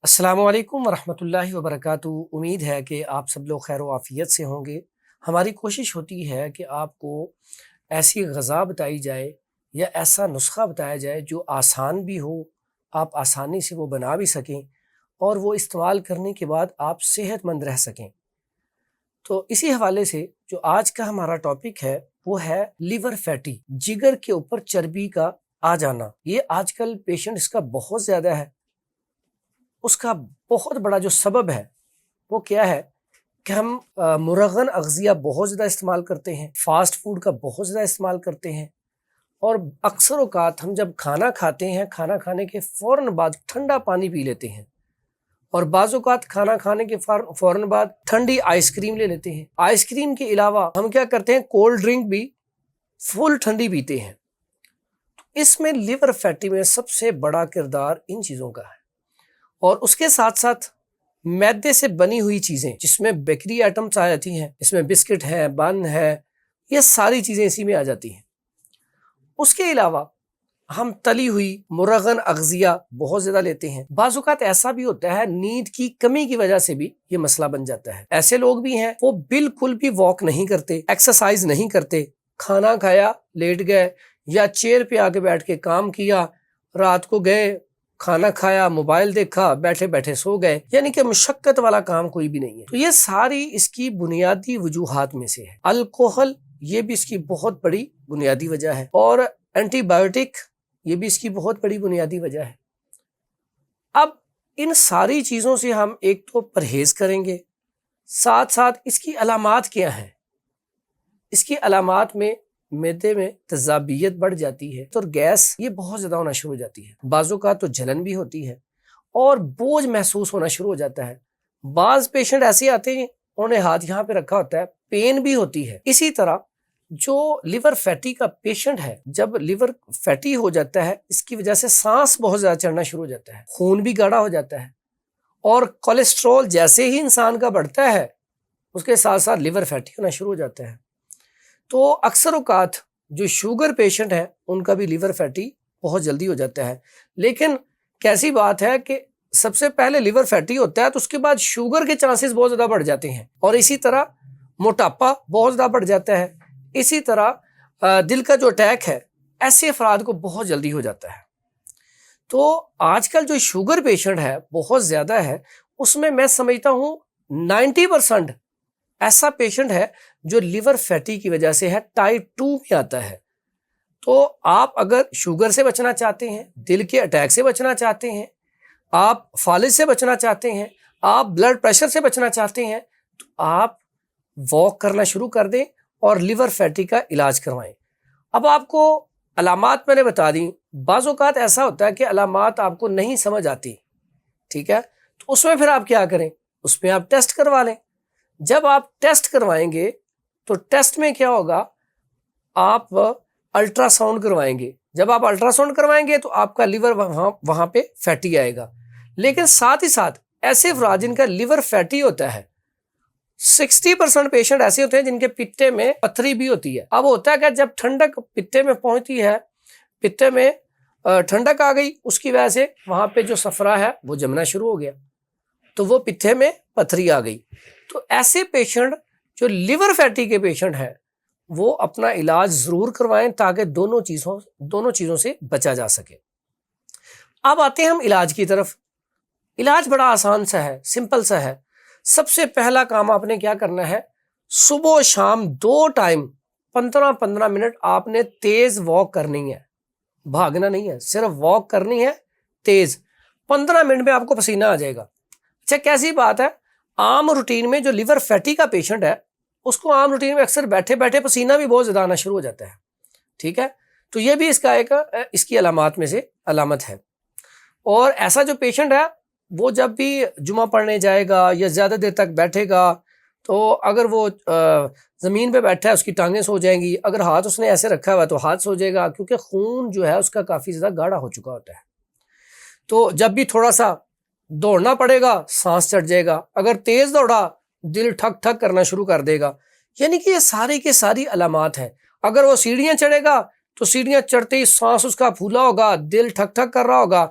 السلام علیکم ورحمۃ اللہ وبرکاتہ۔ امید ہے کہ آپ سب لوگ خیر و عافیت سے ہوں گے۔ ہماری کوشش ہوتی ہے کہ آپ کو ایسی غذا بتائی جائے یا ایسا نسخہ بتایا جائے جو آسان بھی ہو، آپ آسانی سے وہ بنا بھی سکیں اور وہ استعمال کرنے کے بعد آپ صحت مند رہ سکیں۔ تو اسی حوالے سے جو آج کا ہمارا ٹاپک ہے وہ ہے لیور فیٹی، جگر کے اوپر چربی کا آ جانا۔ یہ آج کل پیشنٹس کا بہت زیادہ ہے۔ اس کا بہت بڑا جو سبب ہے وہ کیا ہے کہ ہم مرغن اغذیہ بہت زیادہ استعمال کرتے ہیں، فاسٹ فوڈ کا بہت زیادہ استعمال کرتے ہیں، اور اکثر اوقات ہم جب کھانا کھاتے ہیں، کھانا کھانے کے فوراً بعد ٹھنڈا پانی پی لیتے ہیں، اور بعض اوقات کھانا کھانے کے فوراً بعد ٹھنڈی آئس کریم لے لیتے ہیں۔ آئس کریم کے علاوہ ہم کیا کرتے ہیں، کولڈ ڈرنک بھی فل ٹھنڈی پیتے ہیں۔ اس میں لیور فیٹی میں سب سے بڑا کردار ان چیزوں کا ہے، اور اس کے ساتھ ساتھ میدے سے بنی ہوئی چیزیں جس میں بیکری آئٹمس آ جاتی ہیں، اس میں بسکٹ ہے، بن ہے، یہ ساری چیزیں اسی میں آ جاتی ہیں۔ اس کے علاوہ ہم تلی ہوئی مرغن اغذیہ بہت زیادہ لیتے ہیں۔ بعض اوقات ایسا بھی ہوتا ہے نیند کی کمی کی وجہ سے بھی یہ مسئلہ بن جاتا ہے۔ ایسے لوگ بھی ہیں وہ بالکل بھی واک نہیں کرتے، ایکسرسائز نہیں کرتے، کھانا کھایا لیٹ گئے یا چیئر پہ آ کے بیٹھ کے کام کیا، رات کو گئے کھانا کھایا، موبائل دیکھا، بیٹھے بیٹھے سو گئے، یعنی کہ مشقت والا کام کوئی بھی نہیں ہے۔ تو یہ ساری اس کی بنیادی وجوہات میں سے ہے۔ الکوہل یہ بھی اس کی بہت بڑی بنیادی وجہ ہے، اور اینٹی بایوٹک یہ بھی اس کی بہت بڑی بنیادی وجہ ہے۔ اب ان ساری چیزوں سے ہم ایک تو پرہیز کریں گے، ساتھ ساتھ اس کی علامات کیا ہیں؟ اس کی علامات میں معدے میں تیزابیت بڑھ جاتی ہے اور گیس یہ بہت زیادہ ہونا شروع ہو جاتی ہے۔ بعض اوقات تو جلن بھی ہوتی ہے اور بوجھ محسوس ہونا شروع ہو جاتا ہے۔ بعض پیشنٹ ایسے آتے ہیں انہوں نے ہاتھ یہاں پہ رکھا ہوتا ہے، پین بھی ہوتی ہے۔ اسی طرح جو لیور فیٹی کا پیشنٹ ہے، جب لیور فیٹی ہو جاتا ہے اس کی وجہ سے سانس بہت زیادہ چڑھنا شروع ہو جاتا ہے، خون بھی گاڑھا ہو جاتا ہے، اور کولیسٹرول جیسے ہی انسان کا بڑھتا ہے اس کے ساتھ ساتھ لیور فیٹی ہونا شروع ہو جاتا ہے۔ تو اکثر اوقات جو شوگر پیشنٹ ہیں ان کا بھی لیور فیٹی بہت جلدی ہو جاتا ہے۔ لیکن کیسی بات ہے کہ سب سے پہلے لیور فیٹی ہوتا ہے تو اس کے بعد شوگر کے چانسز بہت زیادہ بڑھ جاتے ہیں، اور اسی طرح موٹاپا بہت زیادہ بڑھ جاتا ہے۔ اسی طرح دل کا جو اٹیک ہے ایسے افراد کو بہت جلدی ہو جاتا ہے۔ تو آج کل جو شوگر پیشنٹ ہے بہت زیادہ ہے، اس میں سمجھتا ہوں 90% ایسا پیشنٹ ہے جو لیور فیٹی کی وجہ سے ہے، ٹائپ 2 میں آتا ہے۔ تو آپ اگر شوگر سے بچنا چاہتے ہیں، دل کے اٹیک سے بچنا چاہتے ہیں، آپ فالج سے بچنا چاہتے ہیں، آپ بلڈ پریشر سے بچنا چاہتے ہیں، تو آپ واک کرنا شروع کر دیں اور لیور فیٹی کا علاج کروائیں۔ اب آپ کو علامات میں نے بتا دیں۔ بعض اوقات ایسا ہوتا ہے کہ علامات آپ کو نہیں سمجھ آتی، ٹھیک ہے، تو اس میں پھر آپ کیا کریں، اس میں آپ ٹیسٹ کروا لیں۔ جب آپ ٹیسٹ کروائیں گے تو ٹیسٹ میں کیا ہوگا، آپ الٹرا ساؤنڈ کروائیں گے۔ جب آپ الٹرا ساؤنڈ کروائیں گے تو آپ کا لیور وہاں پہ فیٹی آئے گا۔ لیکن ساتھ ہی ساتھ ایسے افراد جن کا لیور فیٹی ہوتا ہے، 60% پیشنٹ ایسے ہوتے ہیں جن کے پتے میں پتھری بھی ہوتی ہے۔ اب ہوتا ہے کہ جب ٹھنڈک پتے میں پہنچتی ہے، پتے میں ٹھنڈک آ گئی، اس کی وجہ سے وہاں پہ جو صفرا ہے وہ جمنا شروع ہو گیا، تو وہ پتے میں پتھری آ گئی۔ تو ایسے پیشنٹ جو لیور فیٹی کے پیشنٹ ہیں وہ اپنا علاج ضرور کروائیں تاکہ دونوں چیزوں سے بچا جا سکے۔ اب آتے ہیں ہم علاج کی طرف۔ علاج بڑا آسان سا ہے، سمپل سا ہے۔ سب سے پہلا کام آپ نے کیا کرنا ہے، صبح و شام 2 ٹائم 15-15 منٹ آپ نے تیز واک کرنی ہے، بھاگنا نہیں ہے، صرف واک کرنی ہے تیز۔ 15 منٹ میں آپ کو پسینہ آ جائے گا۔ اچھا کیسی بات ہے، عام روٹین میں جو لیور فیٹی کا پیشنٹ ہے اس کو عام روٹین میں اکثر بیٹھے بیٹھے پسینہ بھی بہت زیادہ آنا شروع ہو جاتا ہے، ٹھیک ہے، تو یہ بھی اس کی علامات میں سے علامت ہے۔ اور ایسا جو پیشنٹ ہے وہ جب بھی جمعہ پڑھنے جائے گا یا زیادہ دیر تک بیٹھے گا تو اگر وہ زمین پہ بیٹھا ہے اس کی ٹانگیں سو جائیں گی، اگر ہاتھ اس نے ایسے رکھا ہوا تو ہاتھ سو جائے گا، کیونکہ خون جو ہے اس کا کافی زیادہ گاڑھا ہو چکا ہوتا ہے۔ تو جب بھی تھوڑا سا دوڑنا پڑے گا سانس چڑھ جائے گا، اگر تیز دوڑا دل ٹھک ٹھک کرنا شروع کر دے گا۔ یعنی کہ یہ ساری کی ساری علامات ہیں۔ اگر وہ سیڑھیاں چڑھے گا تو سیڑھیاں چڑھتے ہی سانس اس کا پھولا ہوگا، دل ٹھک ٹھک کر رہا ہوگا،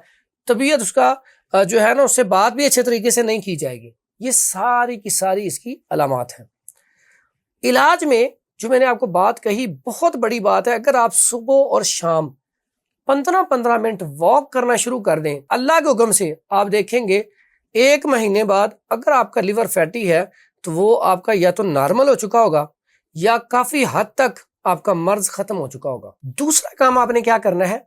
طبیعت اس کا جو ہے نا اس سے بات بھی اچھے طریقے سے نہیں کی جائے گی۔ یہ ساری کی ساری اس کی علامات ہیں۔ علاج میں جو میں نے آپ کو بات کہی بہت بڑی بات ہے، اگر آپ صبح اور شام 15-15 منٹ واک کرنا شروع کر دیں اللہ کے حکم سے، آپ دیکھیں گے 1 مہینے بعد اگر آپ کا لیور فیٹی ہے تو وہ آپ کا یا تو نارمل ہو چکا ہوگا یا کافی حد تک آپ کا مرض ختم ہو چکا ہوگا۔ دوسرا کام آپ نے کیا کرنا ہے،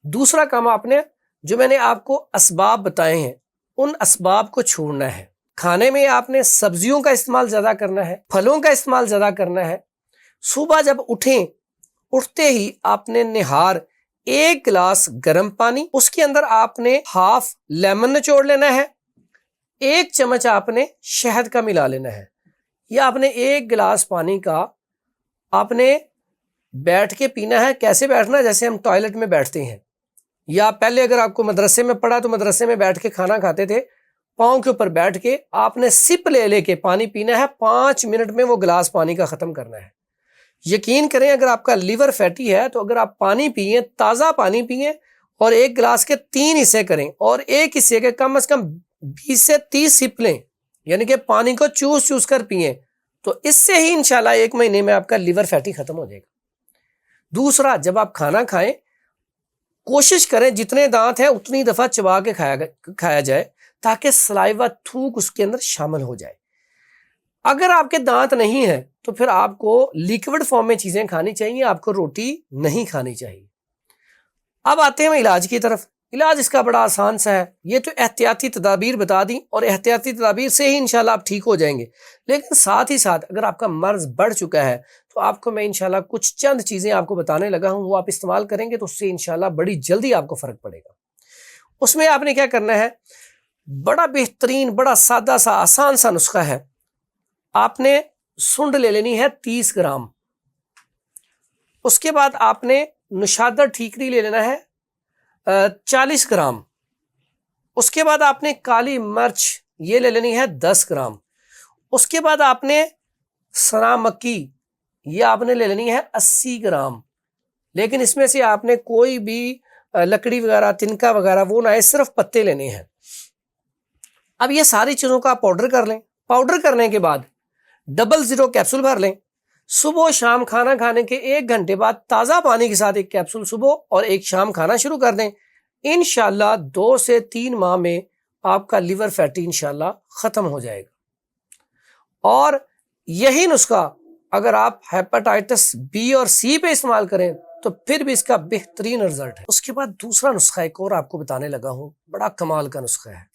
دوسرا کام آپ نے جو میں نے آپ کو اسباب بتائے ہیں ان اسباب کو چھوڑنا ہے۔ کھانے میں آپ نے سبزیوں کا استعمال زیادہ کرنا ہے، پھلوں کا استعمال زیادہ کرنا ہے۔ صبح جب اٹھتے ہی آپ نے نہار 1 گلاس گرم پانی، اس کے اندر آپ نے ½ لیمن نچوڑ لینا ہے، 1 چمچ آپ نے شہد کا ملا لینا ہے۔ یا آپ نے 1 گلاس پانی کا آپ نے بیٹھ کے پینا ہے۔ کیسے بیٹھنا ہے؟ جیسے ہم ٹوائلٹ میں بیٹھتے ہیں، یا پہلے اگر آپ کو مدرسے میں پڑھا تو مدرسے میں بیٹھ کے کھانا کھاتے تھے، پاؤں کے اوپر بیٹھ کے آپ نے سپ لے کے پانی پینا ہے، 5 منٹ میں وہ گلاس پانی کا ختم کرنا ہے۔ یقین کریں اگر آپ کا لیور فیٹی ہے تو اگر آپ پانی پئیں، تازہ پانی پئیں اور 1 گلاس کے 3 حصے کریں اور 1 حصے کے کم از کم 20 سے 30 سپ لیں، یعنی کہ پانی کو چوس کر پئیں، تو اس سے ہی انشاءاللہ 1 مہینے میں آپ کا لیور فیٹی ختم ہو جائے گا۔ دوسرا، جب آپ کھانا کھائیں کوشش کریں جتنے دانت ہیں اتنی دفعہ چبا کے کھایا جائے تاکہ سلائیوا تھوک اس کے اندر شامل ہو جائے۔ اگر آپ کے دانت نہیں ہیں تو پھر آپ کو لیکوڈ فارم میں چیزیں کھانی چاہیے، آپ کو روٹی نہیں کھانی چاہیے۔ اب آتے ہیں علاج کی طرف۔ علاج اس کا بڑا آسان سا ہے، یہ تو احتیاطی تدابیر بتا دی اور احتیاطی تدابیر سے ہی انشاءاللہ آپ ٹھیک ہو جائیں گے، لیکن ساتھ ہی ساتھ اگر آپ کا مرض بڑھ چکا ہے تو آپ کو میں انشاءاللہ کچھ چند چیزیں آپ کو بتانے لگا ہوں، وہ آپ استعمال کریں گے تو اس سے انشاءاللہ بڑی جلدی آپ کو فرق پڑے گا۔ اس میں آپ نے کیا کرنا ہے، بڑا بہترین بڑا سادہ سا آسان سا نسخہ ہے۔ آپ نے سنڈ لے لینی ہے 30 گرام، اس کے بعد آپ نے نشادر ٹھیکری لے لینا ہے 40 گرام، اس کے بعد آپ نے کالی مرچ یہ لے لینی ہے 10 گرام، اس کے بعد آپ نے سنا مکی یہ آپ نے لے لینی ہے 80 گرام، لیکن اس میں سے آپ نے کوئی بھی لکڑی وغیرہ تنکا وغیرہ وہ نہ، صرف پتے لینے ہیں۔ اب یہ ساری چیزوں کا پاؤڈر کر لیں، پاؤڈر کرنے کے بعد 00 کیپسول بھر لیں، صبح و شام کھانا کھانے کے 1 گھنٹے بعد تازہ پانی کے ساتھ 1 کیپسول صبح اور 1 شام کھانا شروع کر دیں۔ انشاءاللہ 2 سے 3 ماہ میں آپ کا لیور فیٹی انشاءاللہ ختم ہو جائے گا۔ اور یہی نسخہ اگر آپ ہیپاٹائٹس بی اور سی پہ استعمال کریں تو پھر بھی اس کا بہترین رزلٹ ہے۔ اس کے بعد دوسرا نسخہ ایک اور آپ کو بتانے لگا ہوں، بڑا کمال کا نسخہ ہے۔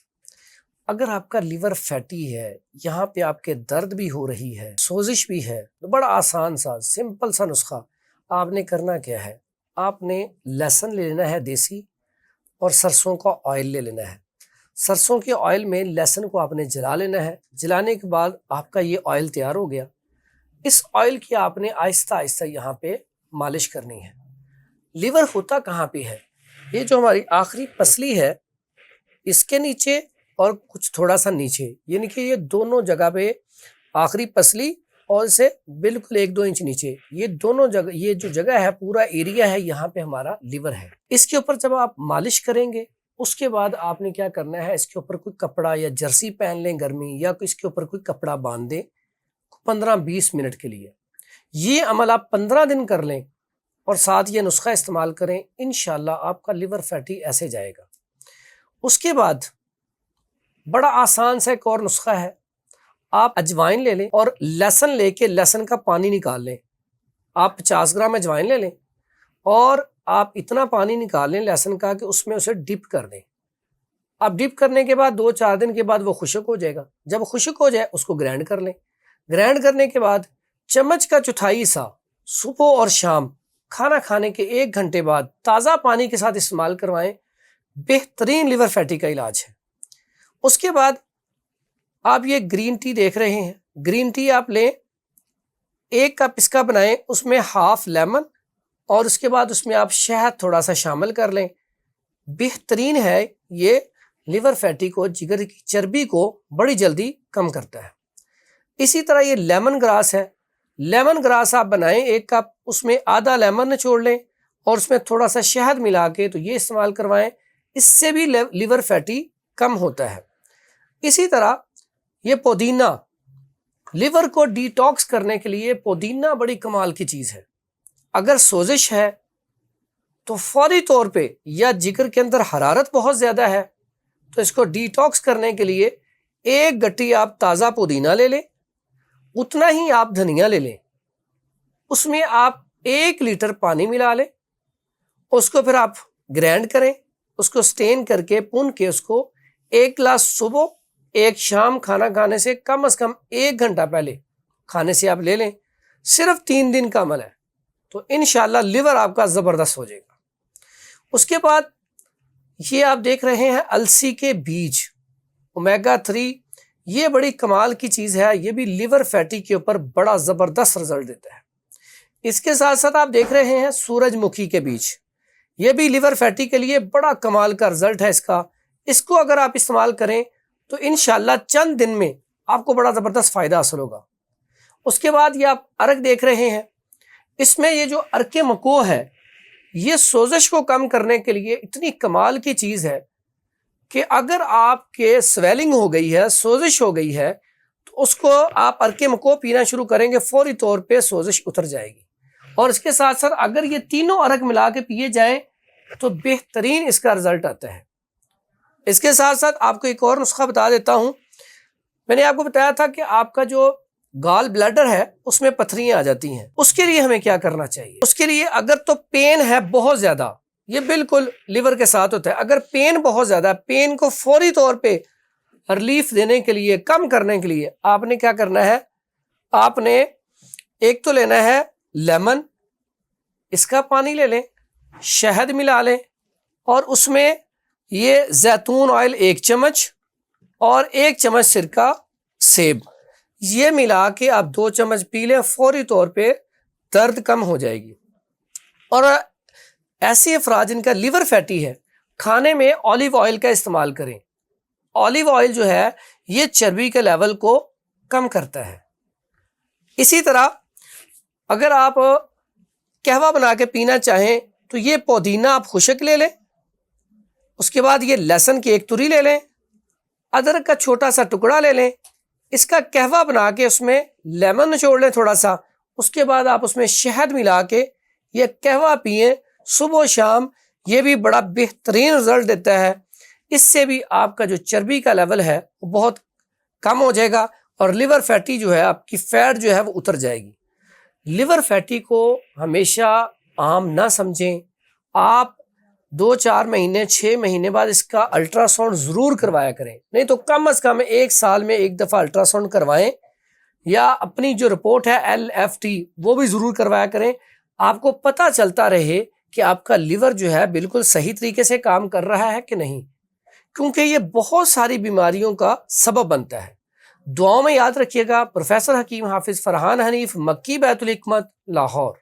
اگر آپ کا لیور فیٹی ہے، یہاں پہ آپ کے درد بھی ہو رہی ہے، سوزش بھی ہے، تو بڑا آسان سا سمپل سا نسخہ آپ نے کرنا کیا ہے، آپ نے لہسن لے لینا ہے دیسی اور سرسوں کا آئل لے لینا ہے۔ سرسوں کے آئل میں لہسن کو آپ نے جلا لینا ہے، جلانے کے بعد آپ کا یہ آئل تیار ہو گیا۔ اس آئل کی آپ نے آہستہ آہستہ یہاں پہ مالش کرنی ہے۔ لیور ہوتا کہاں پہ ہے، یہ جو ہماری آخری پسلی ہے اس کے نیچے اور کچھ تھوڑا سا نیچے، یعنی کہ یہ دونوں جگہ پہ آخری پسلی اور اسے بالکل 1-2 انچ نیچے، یہ دونوں جگہ، یہ جو جگہ ہے پورا ایریا ہے یہاں پہ ہمارا لیور ہے۔ اس کے اوپر جب آپ مالش کریں گے اس کے بعد آپ نے کیا کرنا ہے، اس کے اوپر کوئی کپڑا یا جرسی پہن لیں گرمی، یا اس کے اوپر کوئی کپڑا باندھ دیں 15-20 منٹ کے لیے۔ یہ عمل آپ 15 دن کر لیں اور ساتھ یہ نسخہ استعمال کریں، انشاءاللہ آپ کا لیور فیٹی ایسے جائے گا۔ اس کے بعد بڑا آسان سا ایک اور نسخہ ہے، آپ اجوائن لے لیں اور لہسن لے کے لہسن کا پانی نکال لیں۔ آپ 50 گرام اجوائن لے لیں اور آپ اتنا پانی نکال لیں لہسن کا کہ اس میں اسے ڈپ کر دیں۔ آپ ڈپ کرنے کے بعد 2-4 دن کے بعد وہ خشک ہو جائے گا۔ جب خشک ہو جائے اس کو گرائنڈ کر لیں۔ گرائنڈ کرنے کے بعد چمچ کا چوتھائی حصہ صبح اور شام کھانا کھانے کے 1 گھنٹے بعد تازہ پانی کے ساتھ استعمال کروائیں، بہترین لیور فیٹی کا علاج ہے۔ اس کے بعد آپ یہ گرین ٹی دیکھ رہے ہیں، گرین ٹی آپ لیں، 1 کپ اس کا بنائیں، اس میں ½ لیمن اور اس کے بعد اس میں آپ شہد تھوڑا سا شامل کر لیں۔ بہترین ہے، یہ لیور فیٹی کو، جگر کی چربی کو بڑی جلدی کم کرتا ہے۔ اسی طرح یہ لیمن گراس ہے، لیمن گراس آپ بنائیں 1 کپ، اس میں آدھا لیمن نچوڑ لیں اور اس میں تھوڑا سا شہد ملا کے تو یہ استعمال کروائیں، اس سے بھی لیور فیٹی کم ہوتا ہے۔ اسی طرح یہ پودینہ، لیور کو ڈیٹاکس کرنے کے لیے پودینہ بڑی کمال کی چیز ہے۔ اگر سوزش ہے تو فوری طور پہ، یا جگر کے اندر حرارت بہت زیادہ ہے، تو اس کو ڈیٹاکس کرنے کے لیے ایک گٹی آپ تازہ پودینہ لے لیں، اتنا ہی آپ دھنیا لے لیں، اس میں آپ 1 لیٹر پانی ملا لیں، اس کو پھر آپ گرینڈ کریں، اس کو سٹین کر کے پون کے اس کو 1 گلاس صبح 1 شام کھانا کھانے سے کم از کم 1 گھنٹہ پہلے کھانے سے آپ لے لیں۔ صرف 3 دن کا عمل ہے، تو انشاءاللہ لیور آپ کا زبردست ہو جائے گا۔ اس کے بعد یہ آپ دیکھ رہے ہیں السی کے بیج، اومیگا 3، یہ بڑی کمال کی چیز ہے، یہ بھی لیور فیٹی کے اوپر بڑا زبردست رزلٹ دیتا ہے۔ اس کے ساتھ ساتھ آپ دیکھ رہے ہیں سورج مکھی کے بیج، یہ بھی لیور فیٹی کے لیے بڑا کمال کا رزلٹ ہے اس کا۔ اس کو اگر آپ استعمال کریں تو انشاءاللہ چند دن میں آپ کو بڑا زبردست فائدہ حاصل ہوگا۔ اس کے بعد یہ آپ ارگ دیکھ رہے ہیں، اس میں یہ جو ارک مکو ہے، یہ سوزش کو کم کرنے کے لیے اتنی کمال کی چیز ہے کہ اگر آپ کے سویلنگ ہو گئی ہے، سوزش ہو گئی ہے، تو اس کو آپ ارک مکو پینا شروع کریں گے، فوری طور پہ سوزش اتر جائے گی۔ اور اس کے ساتھ ساتھ اگر یہ تینوں ارگ ملا کے پیے جائیں تو بہترین اس کا رزلٹ آتا ہے۔ اس کے ساتھ ساتھ آپ کو ایک اور نسخہ بتا دیتا ہوں، میں نے آپ کو بتایا تھا کہ آپ کا جو گال بلیڈر ہے اس میں پتھریاں آ جاتی ہیں، اس کے لیے ہمیں کیا کرنا چاہیے؟ اس کے لیے اگر تو پین ہے بہت زیادہ، یہ بالکل لیور کے ساتھ ہوتا ہے، اگر پین بہت زیادہ ہے، پین کو فوری طور پہ ریلیف دینے کے لیے، کم کرنے کے لیے آپ نے کیا کرنا ہے؟ آپ نے ایک تو لینا ہے لیمن، اس کا پانی لے لیں، شہد ملا لیں، اور اس میں یہ زیتون آئل 1 چمچ اور 1 چمچ سرکہ سیب، یہ ملا کے آپ 2 چمچ پی لیں، فوری طور پہ درد کم ہو جائے گی۔ اور ایسے افراد جن کا لیور فیٹی ہے، کھانے میں اولیو آئل کا استعمال کریں۔ اولیو آئل جو ہے یہ چربی کے لیول کو کم کرتا ہے۔ اسی طرح اگر آپ قہوہ بنا کے پینا چاہیں تو یہ پودینہ آپ خشک لے لیں، اس کے بعد یہ لہسن کی 1 تری لے لیں، ادرک کا چھوٹا سا ٹکڑا لے لیں، اس کا قہوہ بنا کے اس میں لیمن نچوڑ لیں تھوڑا سا، اس کے بعد آپ اس میں شہد ملا کے یہ قہوہ پئیں صبح و شام، یہ بھی بڑا بہترین رزلٹ دیتا ہے۔ اس سے بھی آپ کا جو چربی کا لیول ہے وہ بہت کم ہو جائے گا، اور لیور فیٹی جو ہے، آپ کی فیٹ جو ہے وہ اتر جائے گی۔ لیور فیٹی کو ہمیشہ عام نہ سمجھیں، آپ 2-4 مہینے 6 مہینے بعد اس کا الٹرا ساؤنڈ ضرور کروایا کریں، نہیں تو کم از کم 1 سال میں 1 دفعہ الٹرا ساؤنڈ کروائیں، یا اپنی جو رپورٹ ہے LFT وہ بھی ضرور کروایا کریں، آپ کو پتہ چلتا رہے کہ آپ کا لیور جو ہے بالکل صحیح طریقے سے کام کر رہا ہے کہ نہیں، کیونکہ یہ بہت ساری بیماریوں کا سبب بنتا ہے۔ دعاؤں میں یاد رکھیے گا۔ پروفیسر حکیم حافظ فرحان حنیف، مکی بیت الحکمت، لاہور۔